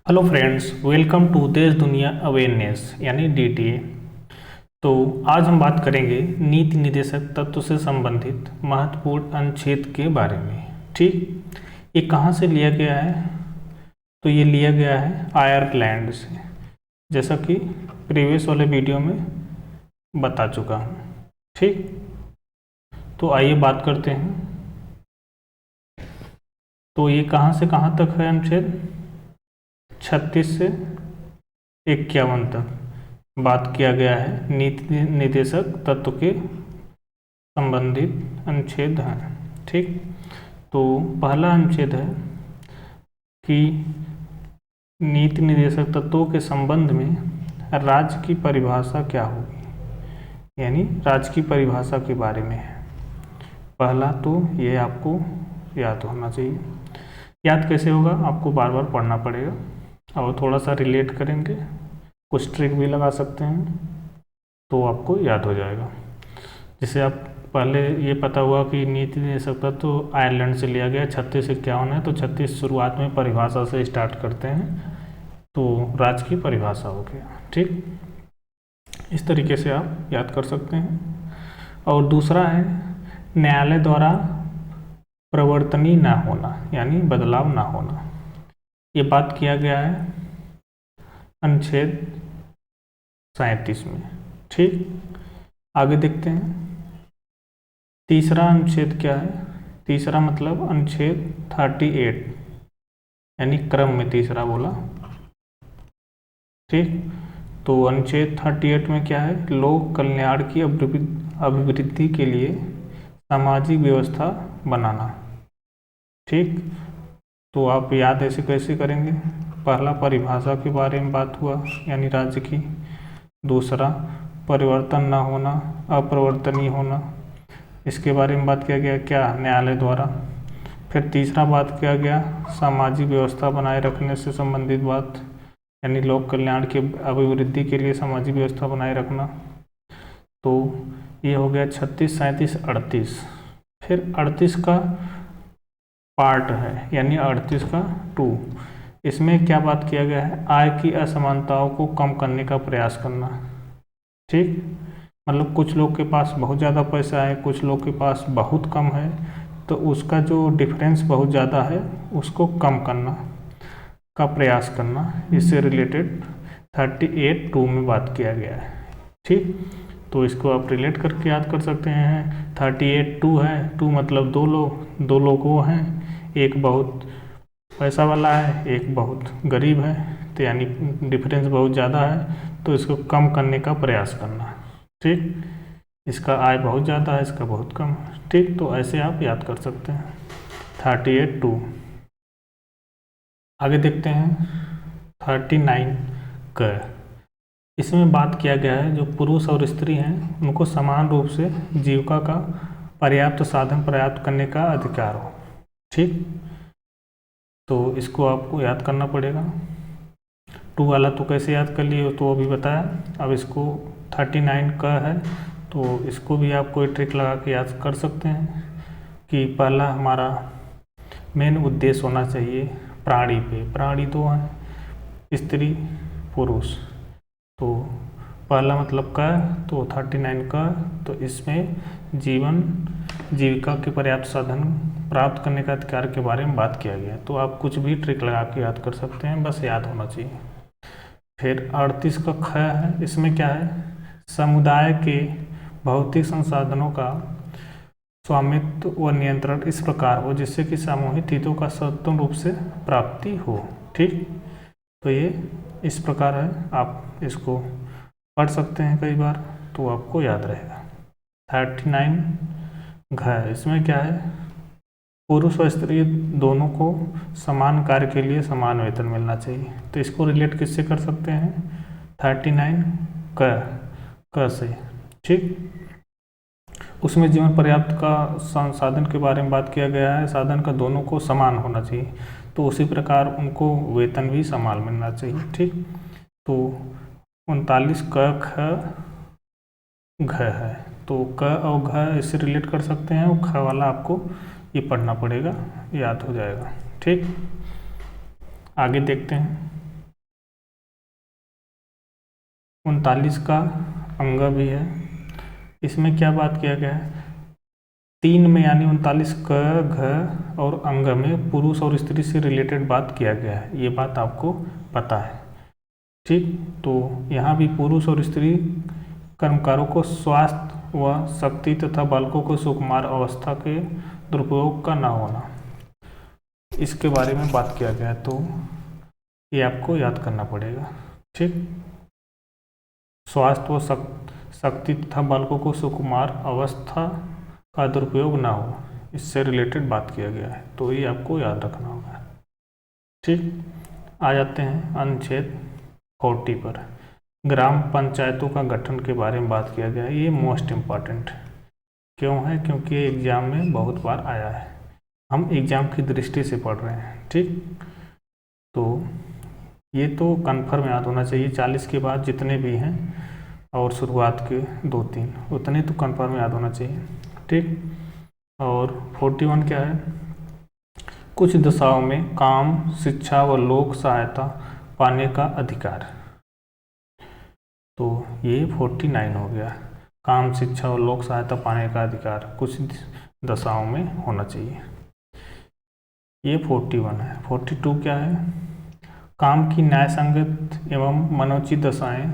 Hello friends, welcome to देश दुनिया awareness यानी डीटीए। तो आज हम बात करेंगे नीति निर्देशक तत्व से संबंधित महत्वपूर्ण अनुच्छेद के बारे में। ठीक, ये कहाँ से लिया गया है? तो ये लिया गया है आयरलैंड से, जैसा कि प्रीवियस वाले वीडियो में बता चुका हूँ। ठीक, तो आइए बात करते हैं। तो ये कहाँ से कहाँ तक है अनुच्छेद? 36 से 51 तक बात किया गया है नीति निर्देशक तत्व के संबंधित अनुच्छेद हैं। ठीक, तो पहला अनुच्छेद है कि नीति निर्देशक तत्वों के संबंध में राज्य की परिभाषा क्या होगी, यानी राज्य की परिभाषा के बारे में है। पहला तो ये आपको याद होना चाहिए। याद कैसे होगा? आपको बार बार पढ़ना पड़ेगा और थोड़ा सा रिलेट करेंगे, कुछ ट्रिक भी लगा सकते हैं तो आपको याद हो जाएगा। जैसे आप पहले ये पता हुआ कि नीति निर्देशक तत्व तो आयरलैंड से लिया गया, 36 से 51 है, तो 36 शुरुआत में परिभाषा से स्टार्ट करते हैं, तो राज्य की परिभाषा हो गया। ठीक, इस तरीके से आप याद कर सकते हैं। और दूसरा है न्यायालय द्वारा प्रवर्तनीय ना होना, यानी बदलाव ना होना। ये बात किया गया है अनुच्छेद 37 में। ठीक, आगे देखते हैं। तीसरा अनुच्छेद क्या है? तीसरा मतलब अनुच्छेद 38, यानी क्रम में तीसरा बोला। ठीक, तो अनुच्छेद 38 में क्या है? लोक कल्याण की अभिवृद्धि के लिए सामाजिक व्यवस्था बनाना। ठीक, तो आप याद ऐसे कैसे करेंगे? पहला परिभाषा के बारे में बात हुआ, यानी राज्य की। दूसरा परिवर्तन ना होना, अपरिवर्तनीय होना, इसके बारे में बात किया गया क्या? न्यायालय द्वारा। फिर तीसरा बात किया गया सामाजिक व्यवस्था बनाए रखने से संबंधित बात, यानी लोक कल्याण की अभिवृद्धि के लिए सामाजिक व्यवस्था बनाए रखना। तो ये हो गया 36, 37, 38। फिर 38 का पार्ट है, यानी 38 का 2। इसमें क्या बात किया गया है? आय की असमानताओं को कम करने का प्रयास करना। ठीक, मतलब कुछ लोग के पास बहुत ज़्यादा पैसा है, कुछ लोग के पास बहुत कम है, तो उसका जो डिफरेंस बहुत ज़्यादा है उसको कम करना का प्रयास करना। इससे रिलेटेड 38(2) में बात किया गया है। ठीक, तो इसको आप रिलेट करके याद कर सकते हैं। 38(2) है, 2 मतलब दो लोग वो हैं, एक बहुत पैसा वाला है, एक बहुत गरीब है, तो यानी डिफरेंस बहुत ज़्यादा है, तो इसको कम करने का प्रयास करना। ठीक, इसका आय बहुत ज़्यादा है, इसका बहुत कम है। ठीक, तो ऐसे आप याद कर सकते हैं 38(2). आगे देखते हैं 39 का। इसमें बात किया गया है जो पुरुष और स्त्री हैं उनको समान रूप से जीविका का पर्याप्त साधन प्राप्त करने का अधिकार हो। ठीक, तो इसको आपको याद करना पड़ेगा। 2 वाला तो कैसे याद कर लिए तो अभी बताया। अब इसको 39 का है, तो इसको भी आप कोई ट्रिक लगा के याद कर सकते हैं कि पहला हमारा मेन उद्देश्य होना चाहिए प्राणी पे। प्राणी 2 हैं, स्त्री पुरुष, तो पहला मतलब का, तो 39 का, तो इसमें जीविका के पर्याप्त साधन प्राप्त करने का अधिकार के बारे में बात किया गया। तो आप कुछ भी ट्रिक लगा के याद कर सकते हैं, बस याद होना चाहिए। फिर 38 का ख है, इसमें क्या है? समुदाय के भौतिक संसाधनों का स्वामित्व व नियंत्रण इस प्रकार हो जिससे कि सामूहिक हितों का सर्वोत्तम रूप से प्राप्ति हो। ठीक, तो ये इस प्रकार है, आप इसको पढ़ सकते हैं कई बार तो आपको याद रहेगा। 39 घ, इसमें क्या है? पुरुष व स्त्री दोनों को समान कार्य के लिए समान वेतन मिलना चाहिए। तो इसको रिलेट किससे कर सकते हैं? 39 क से। ठीक, उसमें जीवन पर्याप्त का संसाधन के बारे में बात किया गया है, साधन का दोनों को समान होना चाहिए, तो उसी प्रकार उनको वेतन भी समान मिलना चाहिए। ठीक, तो 39 क ख घ है, तो क और घ इससे रिलेट कर सकते हैं, और ख वाला आपको ये पढ़ना पड़ेगा, याद हो जाएगा। ठीक, आगे देखते हैं 39 का अंग भी है। इसमें क्या बात किया गया है, 3 में यानी 39 क घ और अंग में पुरुष और स्त्री से रिलेटेड बात किया गया है, ये बात आपको पता है। ठीक, तो यहाँ भी पुरुष और स्त्री कर्मकारों को स्वास्थ्य व शक्ति तथा बालकों को सुकुमार अवस्था के दुरुपयोग का न होना, इसके बारे में बात किया गया है, तो ये आपको याद करना पड़ेगा। ठीक, स्वास्थ्य व शक्ति तथा बालकों को सुकुमार अवस्था का दुरुपयोग ना हो, इससे रिलेटेड बात किया गया है, तो ये आपको याद रखना होगा। ठीक, आ जाते हैं अनुच्छेद 40 पर। ग्राम पंचायतों का गठन के बारे में बात किया गया है। ये मोस्ट इम्पॉर्टेंट क्यों है, क्योंकि एग्जाम में बहुत बार आया है, हम एग्जाम की दृष्टि से पढ़ रहे हैं। ठीक, तो ये तो कन्फर्म याद होना चाहिए, 40 के बाद जितने भी हैं और शुरुआत के 2-3 उतने तो कन्फर्म याद होना चाहिए। ठीक, और 41 क्या है, कुछ दशाओं में काम, शिक्षा व लोक सहायता पाने का अधिकार, तो ये 49 हो गया। काम, शिक्षा और लोक सहायता पाने का अधिकार कुछ दशाओं में होना चाहिए, ये 41 है। 42 क्या है, काम की न्याय संगत एवं मनोचित दशाएं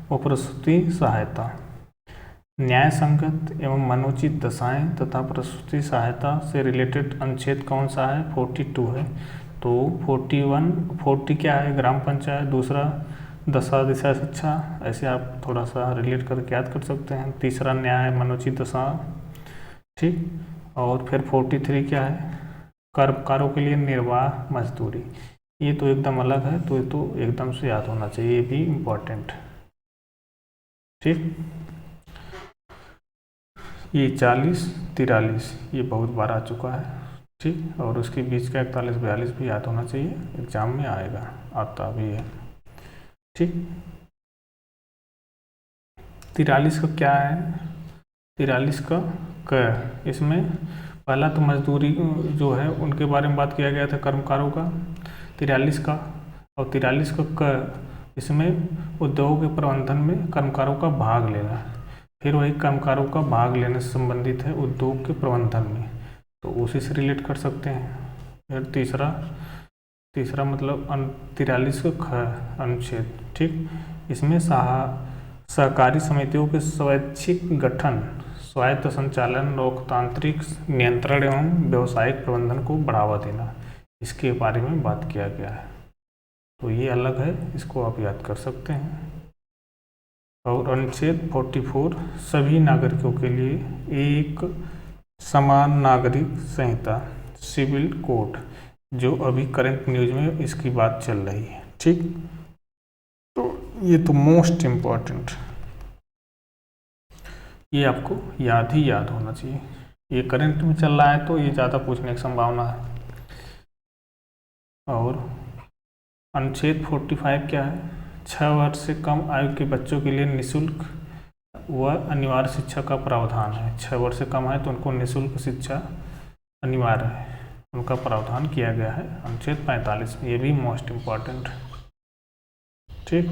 और प्रसूति सहायता। न्याय संगत एवं मनोचित दशाएं तथा प्रसूति सहायता से रिलेटेड अनुच्छेद कौन सा है, 42 है। तो 40 क्या है, ग्राम पंचायत, दूसरा दशा दिशा शिक्षा, ऐसे आप थोड़ा सा रिलेट करके याद कर सकते हैं। तीसरा न्याय मनोचित दशा। ठीक, और फिर 43 क्या है, कर्मकारों के लिए निर्वाह मजदूरी, ये तो एकदम अलग है, तो ये तो एकदम से याद होना चाहिए, ये भी इम्पोर्टेंट। ठीक, ये 40-43 ये बहुत बार आ चुका है। ठीक, और उसके बीच का 41-42 भी याद होना चाहिए, एग्जाम में आएगा, आता भी है। ठीक, 43 का क्या है, 43 का क, इसमें पहला तो मजदूरी जो है उनके बारे में बात किया गया था, कर्मकारों का 43 का, और 43 का क, इसमें उद्योग के प्रबंधन में कर्मकारों का भाग लेना, फिर वही कर्मकारों का भाग लेने से संबंधित है उद्योग के प्रबंधन में, तो उसी से रिलेट कर सकते हैं। फिर तीसरा मतलब 43 का ख अनुच्छेद। ठीक, इसमें सहकारी समितियों के स्वैच्छिक गठन, स्वायत्त संचालन, लोकतांत्रिक नियंत्रण एवं व्यावसायिक प्रबंधन को बढ़ावा देना, इसके बारे में बात किया गया है, तो ये अलग है, इसको आप याद कर सकते हैं। और अनुच्छेद 44 सभी नागरिकों के लिए एक समान नागरिक संहिता, सिविल कोड, जो अभी करंट न्यूज में इसकी बात चल रही है। ठीक, तो ये तो मोस्ट इम्पॉर्टेंट, ये आपको याद होना चाहिए, ये करंट में चल रहा है तो ये ज़्यादा पूछने की संभावना है। और अनुच्छेद 45 क्या है, 6 वर्ष से कम आयु के बच्चों के लिए निःशुल्क व अनिवार्य शिक्षा का प्रावधान है। 6 वर्ष से कम है तो उनको निःशुल्क शिक्षा अनिवार्य है, उनका प्रावधान किया गया है अनुच्छेद 45 में, ये भी मोस्ट इम्पॉर्टेंट। ठीक,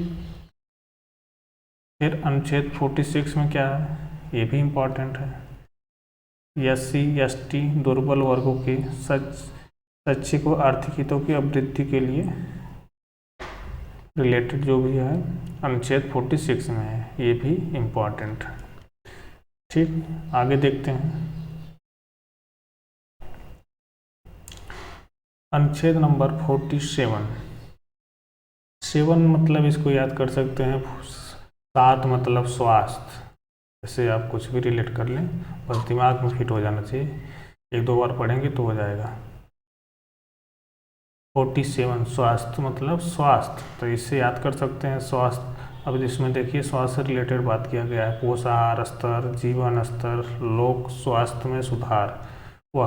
फिर अनुच्छेद 46 में क्या है, ये भी इम्पॉर्टेंट है, SC ST दुर्बल वर्गों के शैक्षिक व आर्थिक हितों की अभिवृद्धि के लिए रिलेटेड जो भी है अनुच्छेद 46 में है, ये भी इम्पॉर्टेंट है। ठीक, आगे देखते हैं अनुच्छेद नंबर 47। 7 मतलब इसको याद कर सकते हैं, 7 मतलब स्वास्थ्य, ऐसे आप कुछ भी रिलेट कर लें, बस दिमाग में फिट हो जाना चाहिए, 1-2 बार पढ़ेंगे तो हो जाएगा। 47 स्वास्थ्य मतलब स्वास्थ्य, तो इससे याद कर सकते हैं स्वास्थ्य। अब इसमें देखिए स्वास्थ्य से रिलेटेड बात किया गया है, पोषाहार स्तर, जीवन स्तर, लोक स्वास्थ्य में सुधार व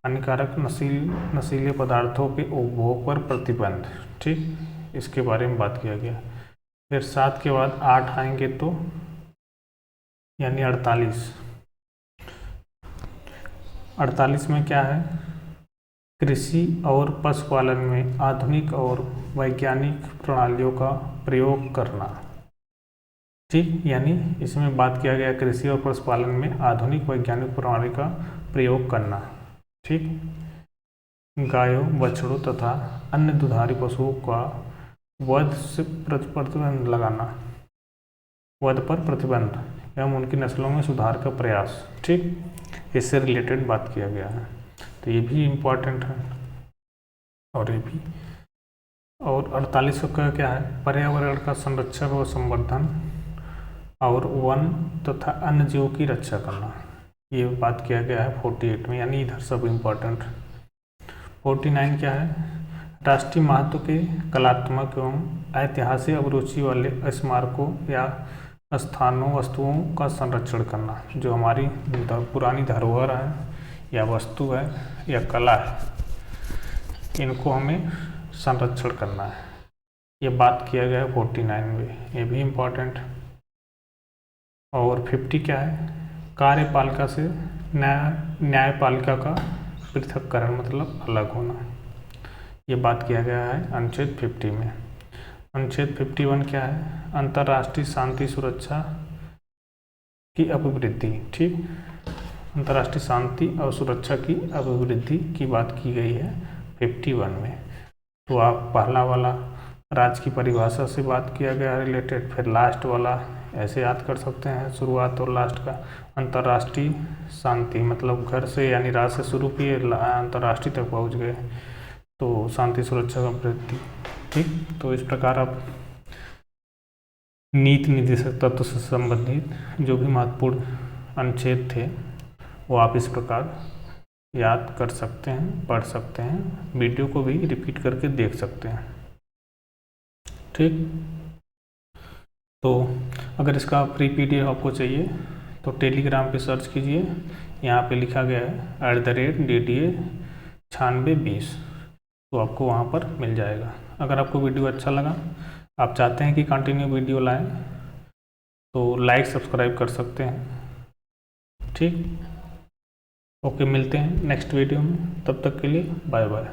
हानिकारक नशीले पदार्थों के उपभोग पर प्रतिबंध। ठीक, इसके बारे में बात किया गया। फिर 7 के बाद 8 आएंगे तो यानी 48 में क्या है, कृषि और पशुपालन में आधुनिक और वैज्ञानिक प्रणालियों का प्रयोग करना। ठीक, यानी इसमें बात किया गया कृषि और पशुपालन में आधुनिक वैज्ञानिक प्रणाली का प्रयोग करना। ठीक, गायों, बछड़ों तथा अन्य दुधारू पशुओं का वध से प्रतिबंध लगाना, वध पर प्रतिबंध एवं उनकी नस्लों में सुधार का प्रयास। ठीक, इससे रिलेटेड बात किया गया है, तो ये भी इम्पोर्टेंट है। और ये भी, और 48 का क्या है, पर्यावरण का संरक्षण और संवर्धन और वन तथा अन्य जीवों की रक्षा करना, ये बात किया गया है 48 में, यानी इधर सब इम्पोर्टेंट। 49 क्या है, राष्ट्रीय महत्व के कलात्मक एवं ऐतिहासिक अभिरुचि वाले स्मारकों या स्थानों वस्तुओं का संरक्षण करना। जो हमारी पुरानी धरोहर है या वस्तु है या कला है, इनको हमें संरक्षण करना है, ये बात किया गया है 49 में, ये भी इम्पोर्टेंट। और 50 क्या है, कार्यपालिका से न्यायपालिका का पृथक्करण, मतलब अलग होना, ये बात किया गया है अनुच्छेद 50 में। अनुच्छेद 51 क्या है, अंतर्राष्ट्रीय शांति सुरक्षा की अभिवृद्धि। ठीक, अंतर्राष्ट्रीय शांति और सुरक्षा की अभिवृद्धि की बात की गई है 51 में। तो आप पहला वाला राज्य की परिभाषा से बात किया गया रिलेटेड, फिर लास्ट वाला ऐसे याद कर सकते हैं, शुरुआत और लास्ट का। अंतर्राष्ट्रीय शांति मतलब घर से यानी राज्य से शुरू किए अंतर्राष्ट्रीय तक पहुंच गए, तो शांति सुरक्षा का वृद्धि। ठीक, तो इस प्रकार आप नीति निर्देशक तत्व से संबंधित जो भी महत्वपूर्ण अनुच्छेद थे वो आप इस प्रकार याद कर सकते हैं, पढ़ सकते हैं, वीडियो को भी रिपीट करके देख सकते हैं। ठीक, तो अगर इसका फ्री PDF आपको चाहिए तो टेलीग्राम पे सर्च कीजिए, यहाँ पे लिखा गया है @DDA 9620, तो आपको वहाँ पर मिल जाएगा। अगर आपको वीडियो अच्छा लगा, आप चाहते हैं कि कंटिन्यू वीडियो लाएं, तो लाइक सब्सक्राइब कर सकते हैं। ठीक, ओके, मिलते हैं नेक्स्ट वीडियो में, तब तक के लिए बाय बाय।